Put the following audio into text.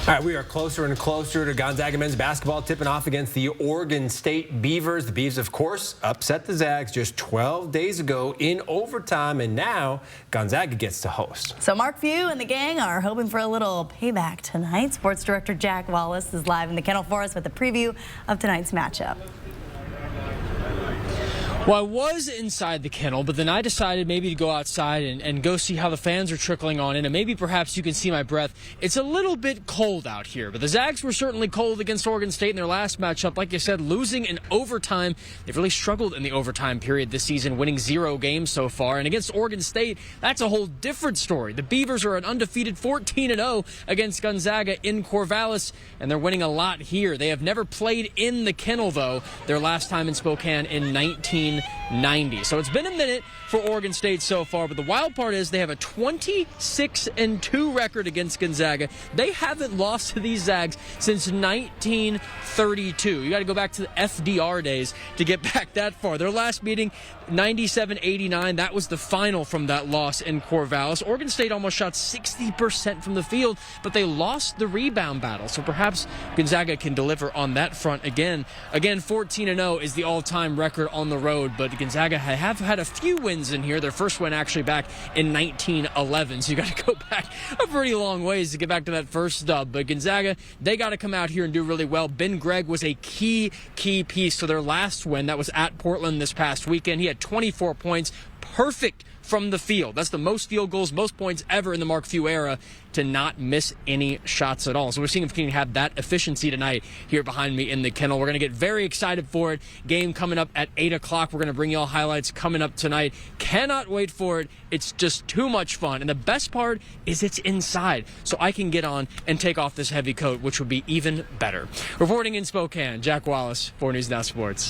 All right, we are closer and closer to Gonzaga men's basketball tipping off against the Oregon State Beavers. The Beavs, of course, upset the Zags just 12 days ago in overtime, and now Gonzaga gets to host. So Mark Few and the gang are hoping for a little payback tonight. Sports director Jack Wallace is live in the kennel for us with a preview of tonight's matchup. Well, I was inside the kennel, but then I decided maybe to go outside and go see how the fans are trickling on in, and maybe perhaps you can see my breath. It's a little bit cold out here, but the Zags were certainly cold against Oregon State in their last matchup. Like I said, losing in overtime. They've really struggled in the overtime period this season, winning 0 games so far. And against Oregon State, that's a whole different story. The Beavers are an undefeated 14-0 against Gonzaga in Corvallis, and they're winning a lot here. They have never played in the kennel, though, their last time in Spokane in 1990. So it's been a minute for Oregon State so far, but the wild part is they have a 26-2 record against Gonzaga. They haven't lost to these Zags since 1932. You got to go back to the FDR days to get back that far. Their last meeting, 97-89. That was the final from that loss in Corvallis. Oregon State almost shot 60% from the field, but they lost the rebound battle. So perhaps Gonzaga can deliver on that front again. Again, 14-0 is the all-time record on the road, but Gonzaga have had a few wins in here. Their first win actually back in 1911. So you got to go back a pretty long ways to get back to that first dub. But Gonzaga, they got to come out here and do really well. Ben Gregg was a key piece to their last win. That was at Portland this past weekend. He had 24 points, perfect from the field. That's the most field goals, most points ever in the Mark Few era, to not miss any shots at all. So we're seeing if we can have that efficiency tonight here behind me in the kennel. We're going to get very excited for it. Game coming up at 8 o'clock. We're going to bring you all highlights coming up tonight. Cannot wait for it. It's just too much fun. And the best part is it's inside, so I can get on and take off this heavy coat, which would be even better. Reporting in Spokane, Jack Wallace, 4 News Now Sports.